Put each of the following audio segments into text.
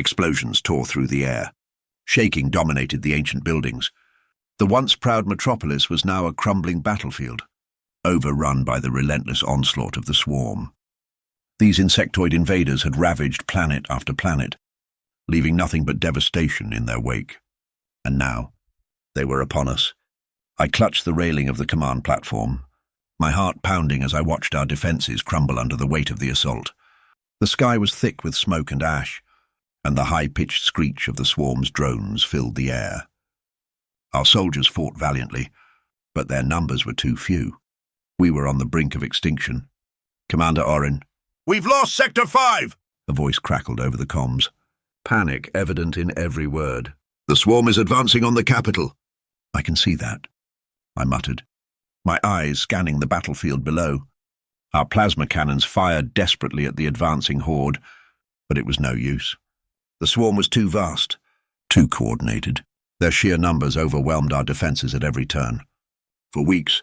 Explosions tore through the air. Shaking dominated the ancient buildings. The once proud metropolis was now a crumbling battlefield, overrun by the relentless onslaught of the swarm. These insectoid invaders had ravaged planet after planet, leaving nothing but devastation in their wake. And now, they were upon us. I clutched the railing of the command platform, my heart pounding as I watched our defenses crumble under the weight of the assault. The sky was thick with smoke and ash, and the high-pitched screech of the swarm's drones filled the air. Our soldiers fought valiantly, but their numbers were too few. We were on the brink of extinction. Commander Orin. "We've lost Sector 5!" a voice crackled over the comms. Panic evident in every word. "The swarm is advancing on the capital." "I can see that," I muttered, my eyes scanning the battlefield below. Our plasma cannons fired desperately at the advancing horde, but it was no use. The swarm was too vast, too coordinated. Their sheer numbers overwhelmed our defenses at every turn. For weeks,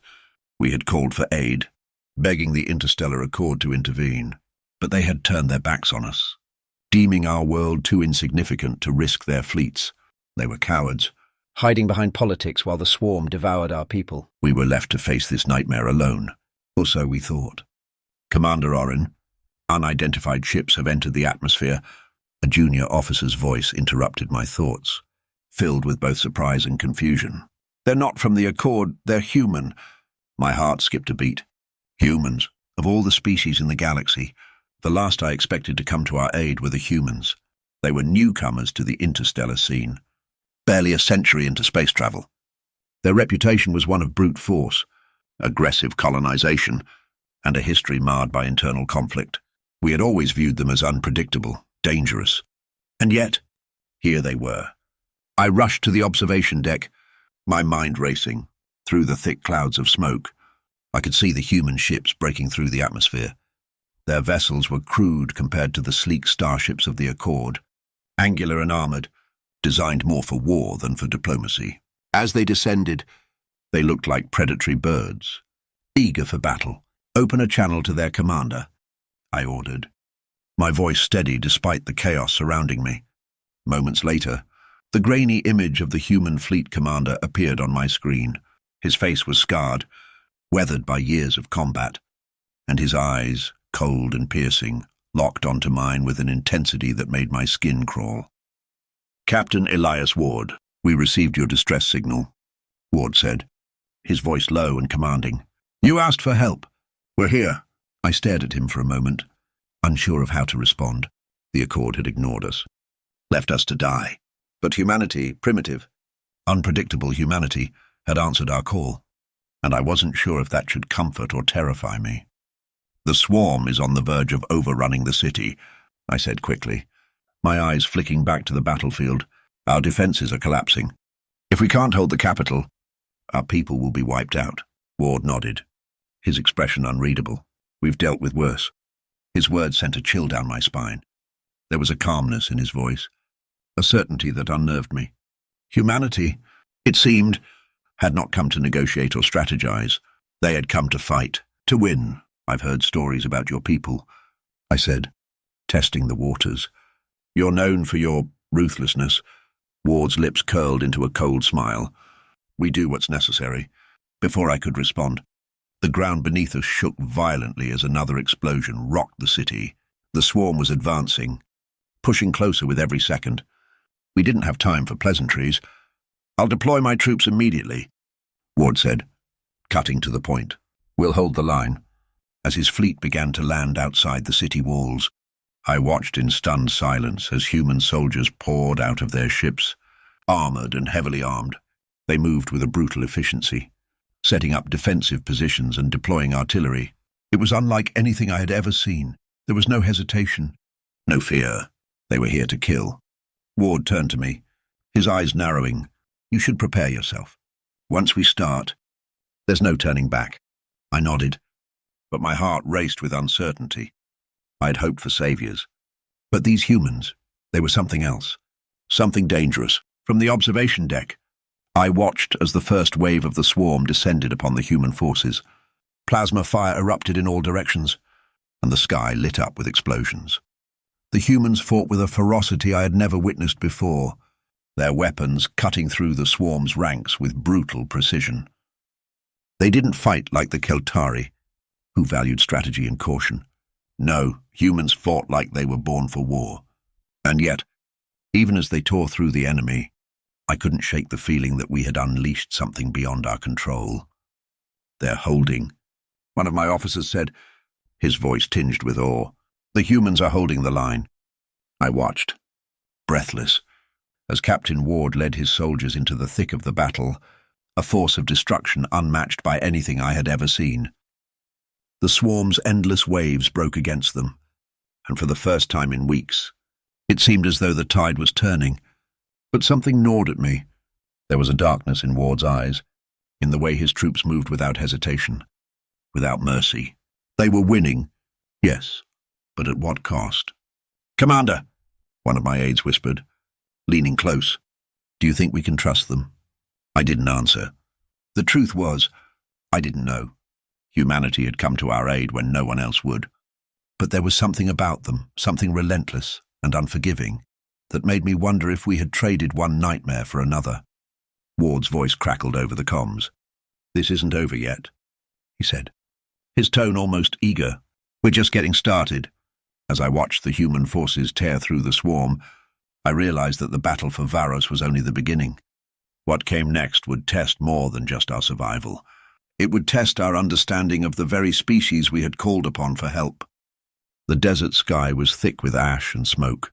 we had called for aid, begging the interstellar accord to intervene, but they had turned their backs on us, deeming our world too insignificant to risk their fleets. They were cowards, hiding behind politics while the swarm devoured our people. We were left to face this nightmare alone, or so we thought. "Commander Orin, unidentified ships have entered the atmosphere." A junior officer's voice interrupted my thoughts, filled with both surprise and confusion. "They're not from the Accord, they're human." My heart skipped a beat. Humans, of all the species in the galaxy, the last I expected to come to our aid were the humans. They were newcomers to the interstellar scene, barely a century into space travel. Their reputation was one of brute force, aggressive colonization, and a history marred by internal conflict. We had always viewed them as unpredictable, dangerous. And yet, here they were. I rushed to the observation deck, my mind racing. Through the thick clouds of smoke, I could see the human ships breaking through the atmosphere. Their vessels were crude compared to the sleek starships of the Accord, angular and armored, designed more for war than for diplomacy. As they descended, they looked like predatory birds, eager for battle. "Open a channel to their commander," I ordered, my voice steady despite the chaos surrounding me. Moments later, the grainy image of the human fleet commander appeared on my screen. His face was scarred, weathered by years of combat, and his eyes, cold and piercing, locked onto mine with an intensity that made my skin crawl. "Captain Elias Ward, we received your distress signal," Ward said, his voice low and commanding. "You asked for help. We're here." I stared at him for a moment, unsure of how to respond. The Accord had ignored us, left us to die. But humanity, primitive, unpredictable humanity, had answered our call, and I wasn't sure if that should comfort or terrify me. "The swarm is on the verge of overrunning the city," I said quickly, my eyes flicking back to the battlefield. "Our defenses are collapsing. If we can't hold the capital, our people will be wiped out." Ward nodded, his expression unreadable. "We've dealt with worse." His words sent a chill down my spine. There was a calmness in his voice, a certainty that unnerved me. Humanity, it seemed, had not come to negotiate or strategize. They had come to fight, to win. "I've heard stories about your people," I said, testing the waters. "You're known for your ruthlessness." Ward's lips curled into a cold smile. "We do what's necessary." Before I could respond, the ground beneath us shook violently as another explosion rocked the city. The swarm was advancing, pushing closer with every second. We didn't have time for pleasantries. "I'll deploy my troops immediately," Ward said, cutting to the point. "We'll hold the line." As his fleet began to land outside the city walls, I watched in stunned silence as human soldiers poured out of their ships, armored and heavily armed. They moved with a brutal efficiency, setting up defensive positions and deploying artillery. It was unlike anything I had ever seen. There was no hesitation, no fear. They were here to kill. Ward turned to me, his eyes narrowing. "You should prepare yourself. Once we start, there's no turning back." I nodded, but my heart raced with uncertainty. I had hoped for saviors. But these humans, they were something else, something dangerous. From the observation deck, I watched as the first wave of the swarm descended upon the human forces. Plasma fire erupted in all directions, and the sky lit up with explosions. The humans fought with a ferocity I had never witnessed before, their weapons cutting through the swarm's ranks with brutal precision. They didn't fight like the Kheltari, who valued strategy and caution. No, humans fought like they were born for war. And yet, even as they tore through the enemy, I couldn't shake the feeling that we had unleashed something beyond our control. "They're holding," one of my officers said, his voice tinged with awe. "The humans are holding the line." I watched, breathless, as Captain Ward led his soldiers into the thick of the battle, a force of destruction unmatched by anything I had ever seen. The swarm's endless waves broke against them, and for the first time in weeks, it seemed as though the tide was turning. But something gnawed at me. There was a darkness in Ward's eyes, in the way his troops moved without hesitation, without mercy. They were winning, yes, but at what cost? "Commander," one of my aides whispered, leaning close, "do you think we can trust them?" I didn't answer. The truth was, I didn't know. Humanity had come to our aid when no one else would. But there was something about them, something relentless and unforgiving, that made me wonder if we had traded one nightmare for another. Ward's voice crackled over the comms. "This isn't over yet," he said, his tone almost eager. "We're just getting started." As I watched the human forces tear through the swarm, I realized that the battle for Varos was only the beginning. What came next would test more than just our survival. It would test our understanding of the very species we had called upon for help. The desert sky was thick with ash and smoke,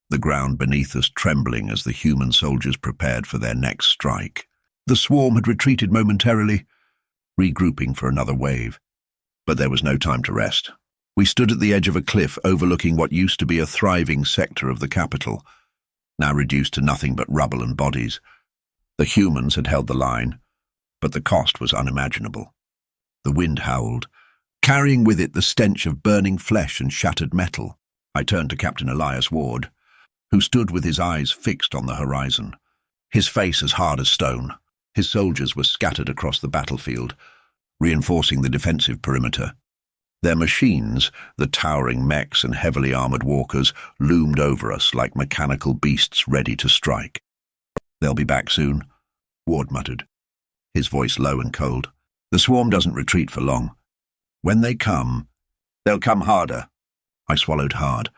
the ground beneath us trembling as the human soldiers prepared for their next strike. The swarm had retreated momentarily, regrouping for another wave. But there was no time to rest. We stood at the edge of a cliff overlooking what used to be a thriving sector of the capital, now reduced to nothing but rubble and bodies. The humans had held the line, but the cost was unimaginable. The wind howled, carrying with it the stench of burning flesh and shattered metal. I turned to Captain Elias Ward, who stood with his eyes fixed on the horizon, his face as hard as stone. His soldiers were scattered across the battlefield, reinforcing the defensive perimeter. Their machines, the towering mechs and heavily armored walkers, loomed over us like mechanical beasts ready to strike. "They'll be back soon," Ward muttered, his voice low and cold. "The swarm doesn't retreat for long. When they come, they'll come harder." I swallowed hard,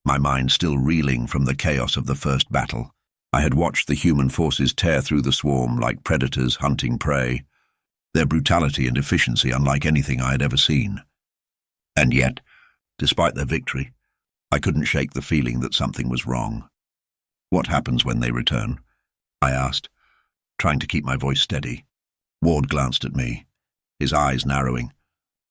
my mind still reeling from the chaos of the first battle. I had watched the human forces tear through the swarm like predators hunting prey, their brutality and efficiency unlike anything I had ever seen. And yet, despite their victory, I couldn't shake the feeling that something was wrong. "What happens when they return?" I asked, trying to keep my voice steady. Ward glanced at me, his eyes narrowing.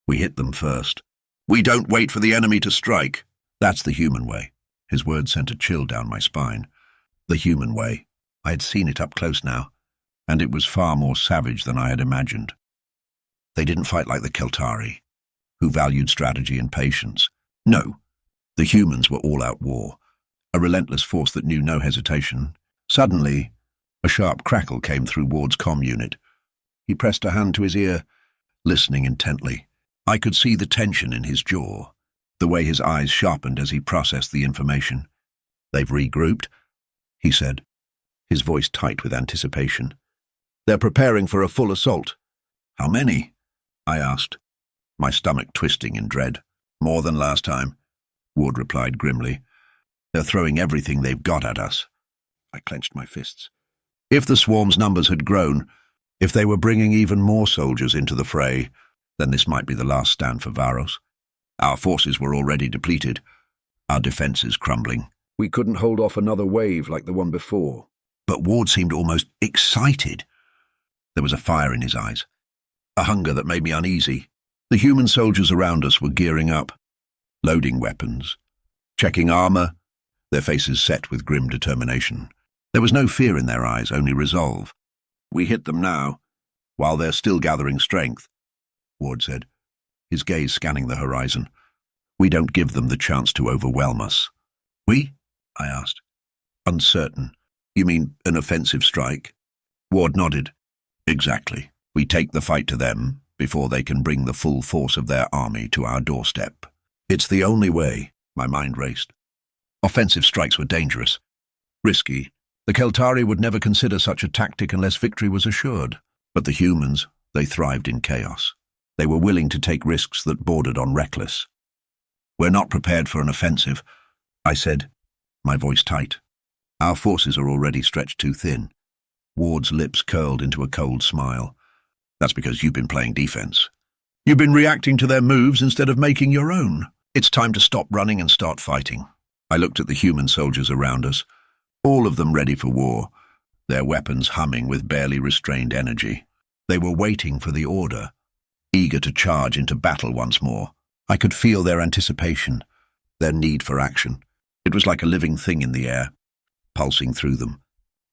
"We hit them first. We don't wait for the enemy to strike. That's the human way." His words sent a chill down my spine. The human way. I had seen it up close now, and it was far more savage than I had imagined. They didn't fight like the Kheltari, who valued strategy and patience. No, the humans were all-out war, a relentless force that knew no hesitation. Suddenly, a sharp crackle came through Ward's comm unit. He pressed a hand to his ear, listening intently. I could see the tension in his jaw, the way his eyes sharpened as he processed the information. "They've regrouped," he said, his voice tight with anticipation. "They're preparing for a full assault." "How many?" I asked, my stomach twisting in dread. "More than last time," Ward replied grimly. "They're throwing everything they've got at us." I clenched my fists. If the swarm's numbers had grown, if they were bringing even more soldiers into the fray, then this might be the last stand for Varos. Our forces were already depleted, our defenses crumbling. We couldn't hold off another wave like the one before. But Ward seemed almost excited. There was a fire in his eyes, a hunger that made me uneasy. The human soldiers around us were gearing up, loading weapons, checking armor, their faces set with grim determination. There was no fear in their eyes, only resolve. "We hit them now, while they're still gathering strength," Ward said, his gaze scanning the horizon. "We don't give them the chance to overwhelm us." "We?" I asked, uncertain. "You mean an offensive strike?" Ward nodded. "Exactly. We take the fight to them before they can bring the full force of their army to our doorstep. It's the only way." My mind raced. Offensive strikes were dangerous, risky. The Kheltari would never consider such a tactic unless victory was assured. But the humans, they thrived in chaos. They were willing to take risks that bordered on reckless. "We're not prepared for an offensive," I said, my voice tight. "Our forces are already stretched too thin." Ward's lips curled into a cold smile. "That's because you've been playing defense. You've been reacting to their moves instead of making your own. It's time to stop running and start fighting." I looked at the human soldiers around us, all of them ready for war, their weapons humming with barely restrained energy. They were waiting for the order, eager to charge into battle once more. I could feel their anticipation, their need for action. It was like a living thing in the air, pulsing through them.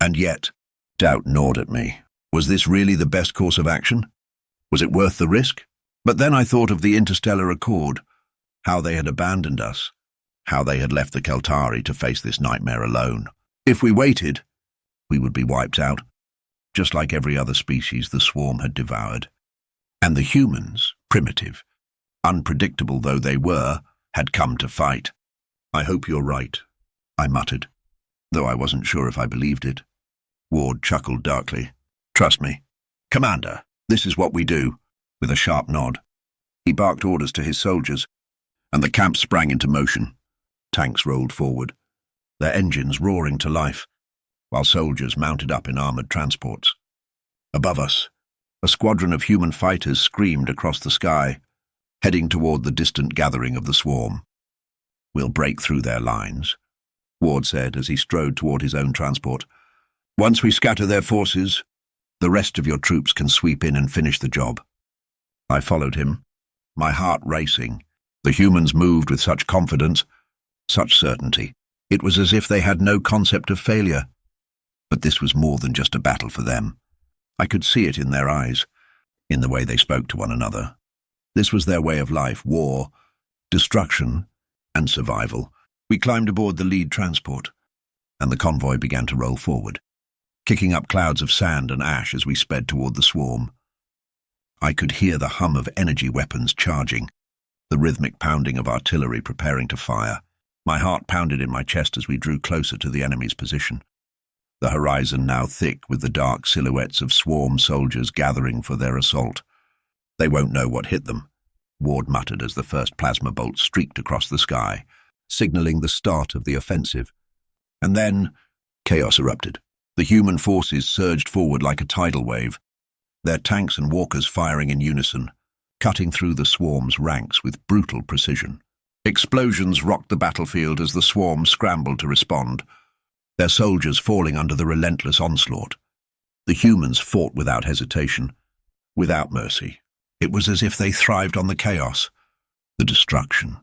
And yet, doubt gnawed at me. Was this really the best course of action? Was it worth the risk? But then I thought of the interstellar accord, how they had abandoned us, how they had left the Kheltari to face this nightmare alone. If we waited, we would be wiped out, just like every other species the swarm had devoured. And the humans, primitive, unpredictable though they were, had come to fight. "I hope you're right," I muttered, though I wasn't sure if I believed it. Ward chuckled darkly. "Trust me. Commander, this is what we do," with a sharp nod. He barked orders to his soldiers, and the camp sprang into motion. Tanks rolled forward, their engines roaring to life, while soldiers mounted up in armored transports. Above us, a squadron of human fighters screamed across the sky, heading toward the distant gathering of the swarm. "We'll break through their lines," Ward said as he strode toward his own transport. "Once we scatter their forces, the rest of your troops can sweep in and finish the job." I followed him, my heart racing. The humans moved with such confidence, such certainty. It was as if they had no concept of failure. But this was more than just a battle for them. I could see it in their eyes, in the way they spoke to one another. This was their way of life: war, destruction, and survival. We climbed aboard the lead transport, and the convoy began to roll forward, kicking up clouds of sand and ash as we sped toward the swarm. I could hear the hum of energy weapons charging, the rhythmic pounding of artillery preparing to fire. My heart pounded in my chest as we drew closer to the enemy's position, the horizon now thick with the dark silhouettes of swarm soldiers gathering for their assault. "They won't know what hit them," Ward muttered as the first plasma bolt streaked across the sky, signaling the start of the offensive. And then chaos erupted. The human forces surged forward like a tidal wave, their tanks and walkers firing in unison, cutting through the swarm's ranks with brutal precision. Explosions rocked the battlefield as the swarm scrambled to respond, their soldiers falling under the relentless onslaught. The humans fought without hesitation, without mercy. It was as if they thrived on the chaos, the destruction,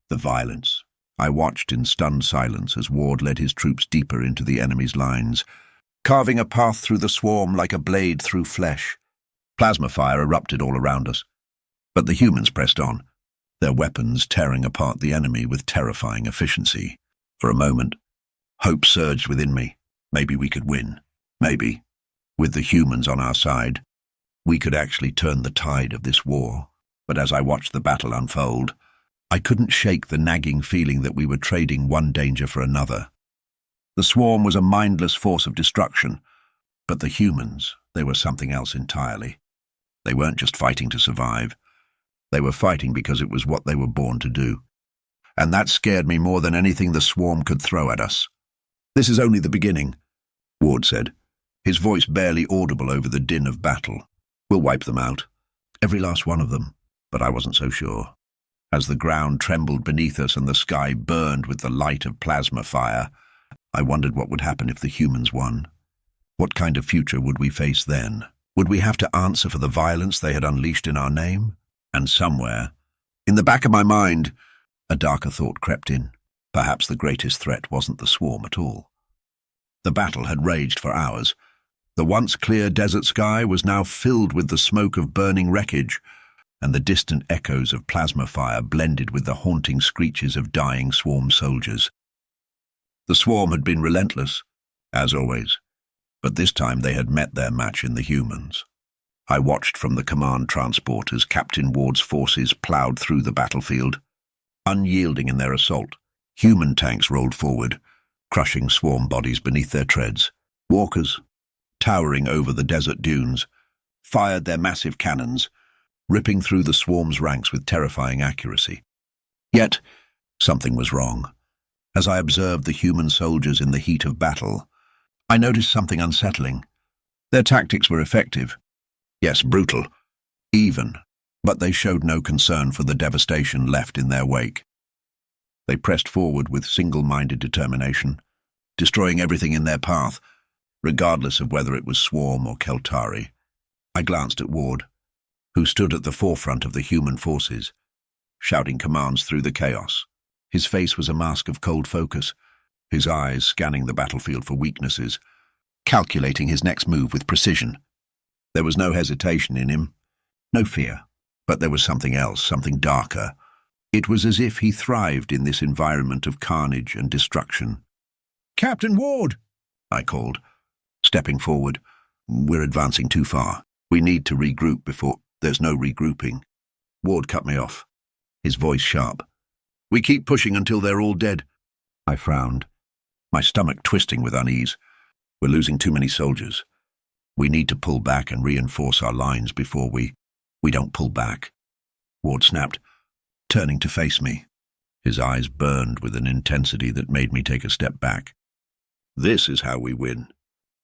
the violence. I watched in stunned silence as Ward led his troops deeper into the enemy's lines, carving a path through the swarm like a blade through flesh. Plasma fire erupted all around us, but the humans pressed on, their weapons tearing apart the enemy with terrifying efficiency. For a moment, hope surged within me. Maybe we could win. Maybe, with the humans on our side, we could actually turn the tide of this war. But as I watched the battle unfold, I couldn't shake the nagging feeling that we were trading one danger for another. The swarm was a mindless force of destruction, but the humans, they were something else entirely. They weren't just fighting to survive. They were fighting because it was what they were born to do. And that scared me more than anything the swarm could throw at us. "This is only the beginning," Ward said, his voice barely audible over the din of battle. "We'll wipe them out, every last one of them." But I wasn't so sure. As the ground trembled beneath us and the sky burned with the light of plasma fire, I wondered what would happen if the humans won. What kind of future would we face then? Would we have to answer for the violence they had unleashed in our name? And somewhere, in the back of my mind, a darker thought crept in. Perhaps the greatest threat wasn't the swarm at all. The battle had raged for hours. The once clear desert sky was now filled with the smoke of burning wreckage, and the distant echoes of plasma fire blended with the haunting screeches of dying swarm soldiers. The swarm had been relentless, as always, but this time they had met their match in the humans. I watched from the command transport as Captain Ward's forces ploughed through the battlefield, unyielding in their assault, Human tanks rolled forward, crushing swarm bodies beneath their treads. Walkers, towering over the desert dunes, fired their massive cannons, ripping through the swarm's ranks with terrifying accuracy. Yet, something was wrong. As I observed the human soldiers in the heat of battle, I noticed something unsettling. Their tactics were effective. Yes, brutal, even, but they showed no concern for the devastation left in their wake. They pressed forward with single-minded determination, destroying everything in their path, regardless of whether it was swarm or Kheltari. I glanced at Ward, who stood at the forefront of the human forces, shouting commands through the chaos. His face was a mask of cold focus, his eyes scanning the battlefield for weaknesses, calculating his next move with precision. There was no hesitation in him, no fear, but there was something else, something darker. It was as if he thrived in this environment of carnage and destruction. "Captain Ward!" I called, stepping forward. "We're advancing too far. We need to regroup before—" "There's no regrouping." Ward cut me off, his voice sharp. "We keep pushing until they're all dead." I frowned, my stomach twisting with unease. "We're losing too many soldiers. We need to pull back and reinforce our lines before we don't pull back." Ward snapped, turning to face me. His eyes burned with an intensity that made me take a step back. "This is how we win.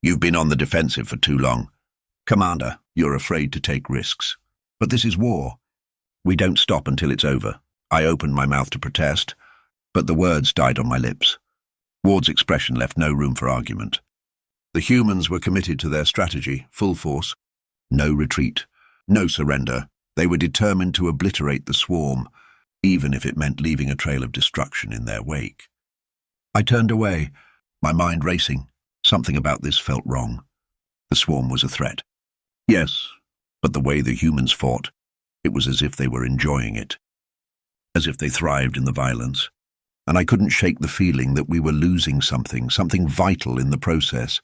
You've been on the defensive for too long. Commander, you're afraid to take risks. But this is war. We don't stop until it's over." I opened my mouth to protest, but the words died on my lips. Ward's expression left no room for argument. The humans were committed to their strategy, full force. No retreat, no surrender. They were determined to obliterate the swarm, even if it meant leaving a trail of destruction in their wake. I turned away, my mind racing. Something about this felt wrong. The swarm was a threat. Yes, but the way the humans fought, it was as if they were enjoying it, as if they thrived in the violence, and I couldn't shake the feeling that we were losing something vital in the process.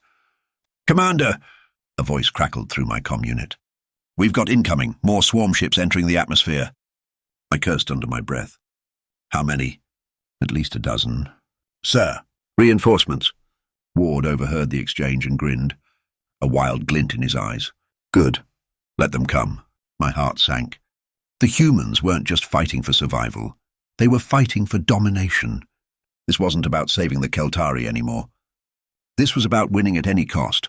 "Commander!" a voice crackled through my comm unit. "We've got incoming, more swarm ships entering the atmosphere." I cursed under my breath. "How many?" "At least a dozen." "Sir, reinforcements." Ward overheard the exchange and grinned, a wild glint in his eyes. "Good. Let them come." My heart sank. The humans weren't just fighting for survival. They were fighting for domination. This wasn't about saving the Kheltari anymore. This was about winning at any cost.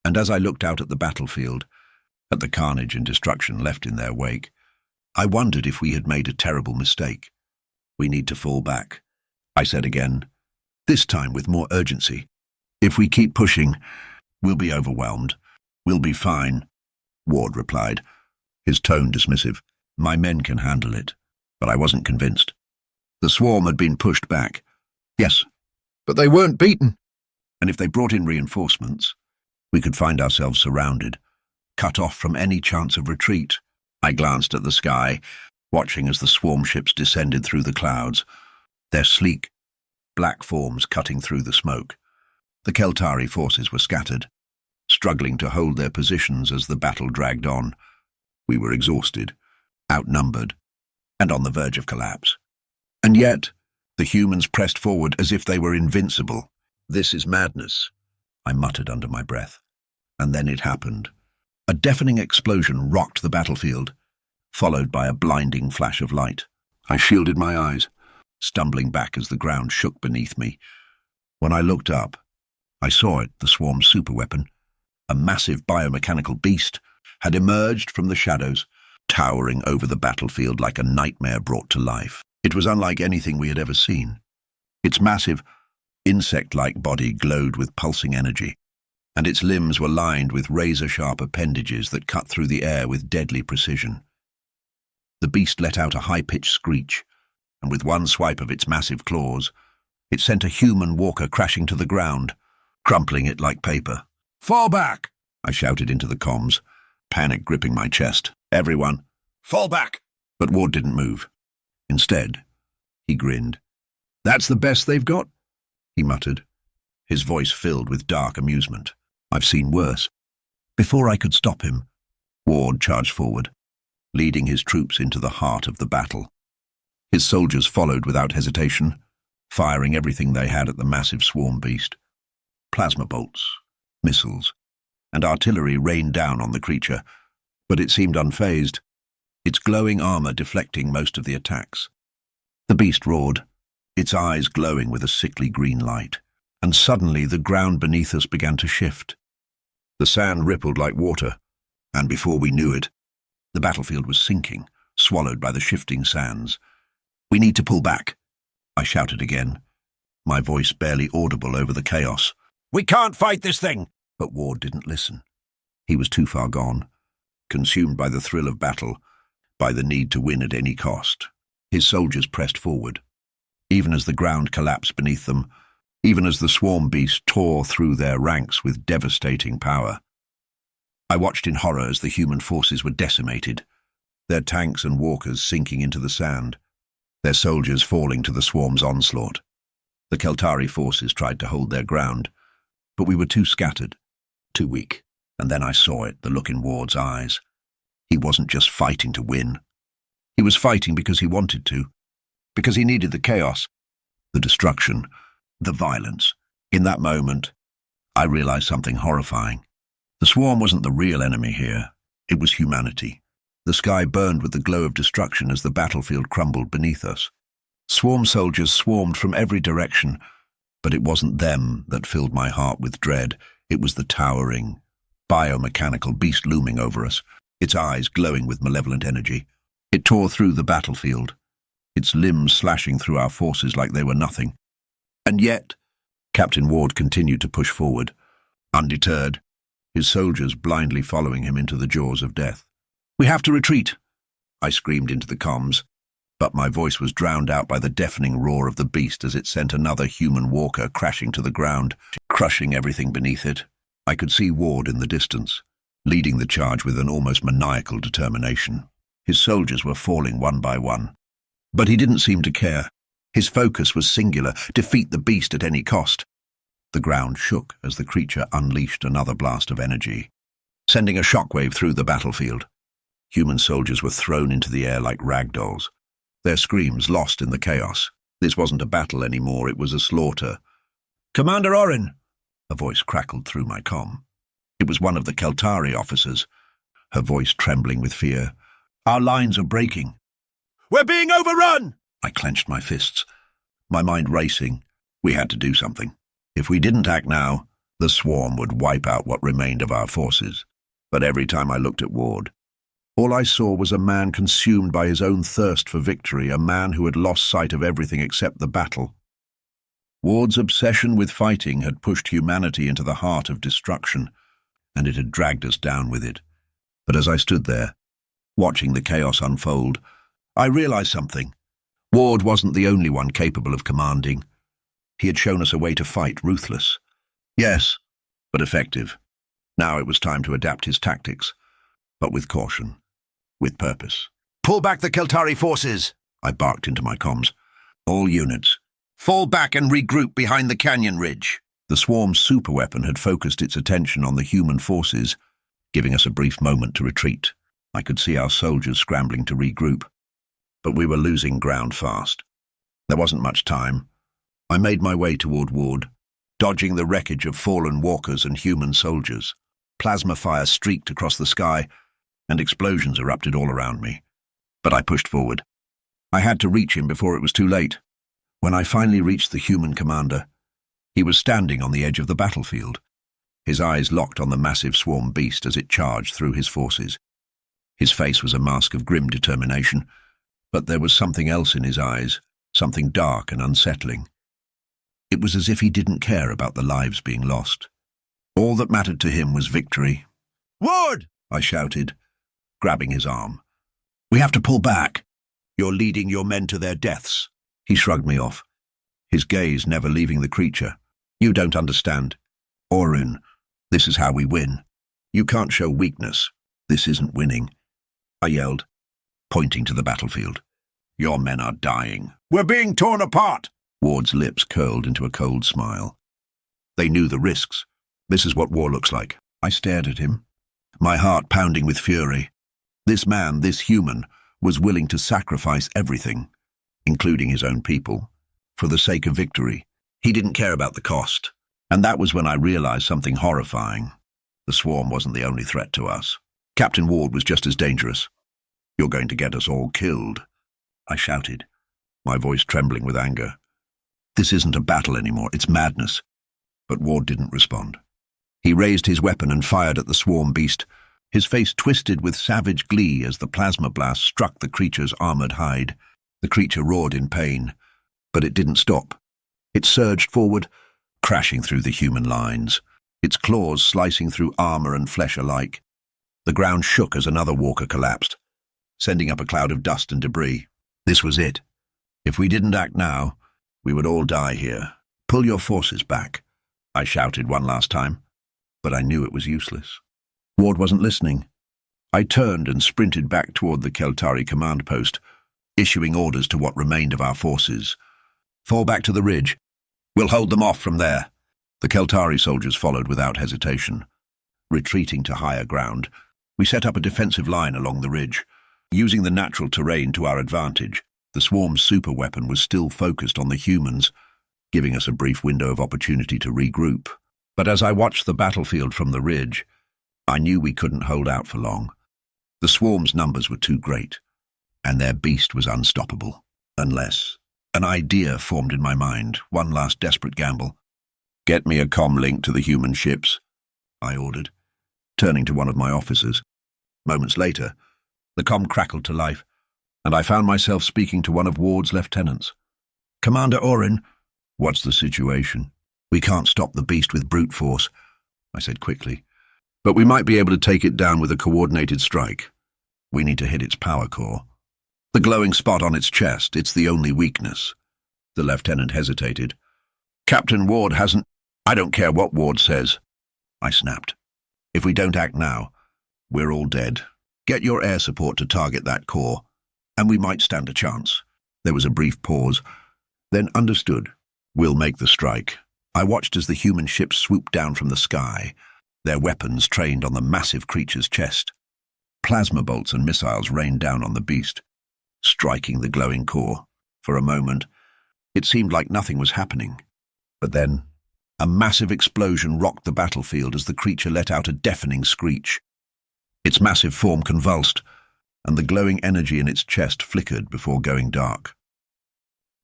And as I looked out at the battlefield, at the carnage and destruction left in their wake, I wondered if we had made a terrible mistake. "We need to fall back," I said again, this time with more urgency. "If we keep pushing, we'll be overwhelmed. We'll be fine." Ward replied, his tone dismissive. "My men can handle it." But I wasn't convinced. The swarm had been pushed back. Yes, but they weren't beaten. And if they brought in reinforcements, we could find ourselves surrounded, cut off from any chance of retreat. I glanced at the sky, watching as the swarm ships descended through the clouds, their sleek, black forms cutting through the smoke. The Kheltari forces were scattered, struggling to hold their positions as the battle dragged on. We were exhausted, outnumbered, and on the verge of collapse. And yet, the humans pressed forward as if they were invincible. "This is madness," I muttered under my breath. And then it happened. A deafening explosion rocked the battlefield, followed by a blinding flash of light. I shielded my eyes, stumbling back as the ground shook beneath me. When I looked up, I saw it, the swarm's superweapon. A massive biomechanical beast had emerged from the shadows, towering over the battlefield like a nightmare brought to life. It was unlike anything we had ever seen. Its massive, insect-like body glowed with pulsing energy, and its limbs were lined with razor-sharp appendages that cut through the air with deadly precision. The beast let out a high-pitched screech, and with one swipe of its massive claws, it sent a human walker crashing to the ground, crumpling it like paper. "Fall back!" I shouted into the comms, panic gripping my chest. "Everyone, fall back!" But Ward didn't move. Instead, he grinned. "That's the best they've got?" he muttered, his voice filled with dark amusement. "I've seen worse." Before I could stop him, Ward charged forward, leading his troops into the heart of the battle. His soldiers followed without hesitation, firing everything they had at the massive swarm beast. Plasma bolts, missiles, and artillery rained down on the creature, but it seemed unfazed, its glowing armor deflecting most of the attacks. The beast roared, its eyes glowing with a sickly green light, and suddenly the ground beneath us began to shift. The sand rippled like water, and before we knew it, the battlefield was sinking, swallowed by the shifting sands. "We need to pull back," I shouted again, my voice barely audible over the chaos. "We can't fight this thing!" But Ward didn't listen. He was too far gone, consumed by the thrill of battle, by the need to win at any cost. His soldiers pressed forward, even as the ground collapsed beneath them, even as the swarm beast tore through their ranks with devastating power. I watched in horror as the human forces were decimated, their tanks and walkers sinking into the sand, their soldiers falling to the swarm's onslaught. The Kheltari forces tried to hold their ground, but we were too scattered, too weak. And then I saw it, the look in Ward's eyes. He wasn't just fighting to win. He was fighting because he wanted to, because he needed the chaos, the destruction, the violence. In that moment, I realized something horrifying. The swarm wasn't the real enemy here. It was humanity. The sky burned with the glow of destruction as the battlefield crumbled beneath us. Swarm soldiers swarmed from every direction, but it wasn't them that filled my heart with dread. It was the towering, biomechanical beast looming over us, its eyes glowing with malevolent energy. It tore through the battlefield, its limbs slashing through our forces like they were nothing. And yet, Captain Ward continued to push forward, undeterred, his soldiers blindly following him into the jaws of death. "We have to retreat," I screamed into the comms, but my voice was drowned out by the deafening roar of the beast as it sent another human walker crashing to the ground, crushing everything beneath it. I could see Ward in the distance, leading the charge with an almost maniacal determination. His soldiers were falling one by one. But he didn't seem to care. His focus was singular: defeat the beast at any cost. The ground shook as the creature unleashed another blast of energy, sending a shockwave through the battlefield. Human soldiers were thrown into the air like rag dolls, their screams lost in the chaos. This wasn't a battle anymore, it was a slaughter. "Commander Orin!" A voice crackled through my comm. It was one of the Kheltari officers, her voice trembling with fear. "Our lines are breaking." "We're being overrun!" I clenched my fists, my mind racing. We had to do something. If we didn't act now, the swarm would wipe out what remained of our forces. But every time I looked at Ward, all I saw was a man consumed by his own thirst for victory, a man who had lost sight of everything except the battle. Ward's obsession with fighting had pushed humanity into the heart of destruction, and it had dragged us down with it. But as I stood there, watching the chaos unfold, I realized something. Ward wasn't the only one capable of commanding. He had shown us a way to fight, ruthless. Yes, but effective. Now it was time to adapt his tactics, but with caution, with purpose. "Pull back the Kheltari forces!" I barked into my comms. "All units, fall back and regroup behind the canyon ridge." The swarm's superweapon had focused its attention on the human forces, giving us a brief moment to retreat. I could see our soldiers scrambling to regroup, but we were losing ground fast. There wasn't much time. I made my way toward Ward, dodging the wreckage of fallen walkers and human soldiers. Plasma fire streaked across the sky, and explosions erupted all around me. But I pushed forward. I had to reach him before it was too late. When I finally reached the human commander, he was standing on the edge of the battlefield, his eyes locked on the massive swarm beast as it charged through his forces. His face was a mask of grim determination, but there was something else in his eyes, something dark and unsettling. It was as if he didn't care about the lives being lost. All that mattered to him was victory. "Ward!" I shouted, grabbing his arm. "We have to pull back. You're leading your men to their deaths." He shrugged me off, his gaze never leaving the creature. "You don't understand. Orun, this is how we win. You can't show weakness. This isn't winning." I yelled, pointing to the battlefield. "Your men are dying. We're being torn apart." Ward's lips curled into a cold smile. They knew the risks. This is what war looks like. I stared at him, my heart pounding with fury. This man, this human, was willing to sacrifice everything, including his own people. for the sake of victory. He didn't care about the cost. And that was when I realized something horrifying. The swarm wasn't the only threat to us. Captain Ward was just as dangerous. "You're going to get us all killed," I shouted, my voice trembling with anger. "This isn't a battle anymore, it's madness." But Ward didn't respond. He raised his weapon and fired at the swarm beast, his face twisted with savage glee as the plasma blast struck the creature's armored hide. The creature roared in pain, but it didn't stop. It surged forward, crashing through the human lines, its claws slicing through armor and flesh alike. The ground shook as another walker collapsed, sending up a cloud of dust and debris. This was it. If we didn't act now, we would all die here. "Pull your forces back," I shouted one last time, but I knew it was useless. Ward wasn't listening. I turned and sprinted back toward the Kheltari command post, issuing orders to what remained of our forces. "Fall back to the ridge. We'll hold them off from there." The Kheltari soldiers followed without hesitation. Retreating to higher ground, we set up a defensive line along the ridge. Using the natural terrain to our advantage, the swarm's superweapon was still focused on the humans, giving us a brief window of opportunity to regroup. But as I watched the battlefield from the ridge, I knew we couldn't hold out for long. The swarm's numbers were too great, and their beast was unstoppable. Unless an idea formed in my mind, one last desperate gamble. "Get me a comm link to the human ships," I ordered, turning to one of my officers. Moments later, the comm crackled to life, and I found myself speaking to one of Ward's lieutenants. "Commander Orin." "What's the situation?" "We can't stop the beast with brute force," I said quickly, "but we might be able to take it down with a coordinated strike. We need to hit its power core. The glowing spot on its chest, it's the only weakness." The lieutenant hesitated. "Captain Ward hasn't—" "I don't care what Ward says," I snapped. "If we don't act now, we're all dead. Get your air support to target that core, and we might stand a chance." There was a brief pause. Then "Understood. We'll make the strike." I watched as the human ships swooped down from the sky, their weapons trained on the massive creature's chest. Plasma bolts and missiles rained down on the beast, striking the glowing core. For a moment, it seemed like nothing was happening. But then, a massive explosion rocked the battlefield as the creature let out a deafening screech. Its massive form convulsed, and the glowing energy in its chest flickered before going dark.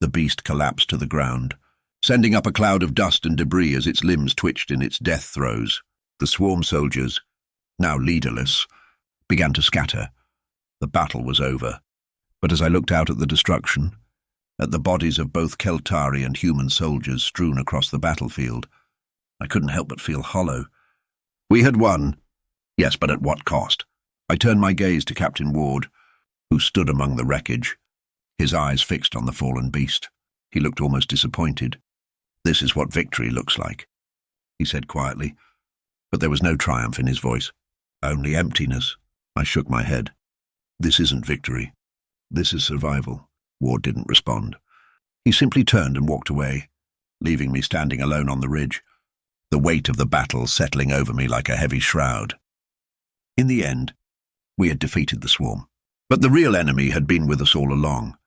The beast collapsed to the ground, sending up a cloud of dust and debris as its limbs twitched in its death throes. The swarm soldiers, now leaderless, began to scatter. The battle was over. But as I looked out at the destruction, at the bodies of both Kheltari and human soldiers strewn across the battlefield, I couldn't help but feel hollow. We had won. Yes, but at what cost? I turned my gaze to Captain Ward, who stood among the wreckage, his eyes fixed on the fallen beast. He looked almost disappointed. "This is what victory looks like," he said quietly, but there was no triumph in his voice, only emptiness. I shook my head. "This isn't victory. This is survival." Ward didn't respond. He simply turned and walked away, leaving me standing alone on the ridge, the weight of the battle settling over me like a heavy shroud. In the end, we had defeated the swarm. But the real enemy had been with us all along.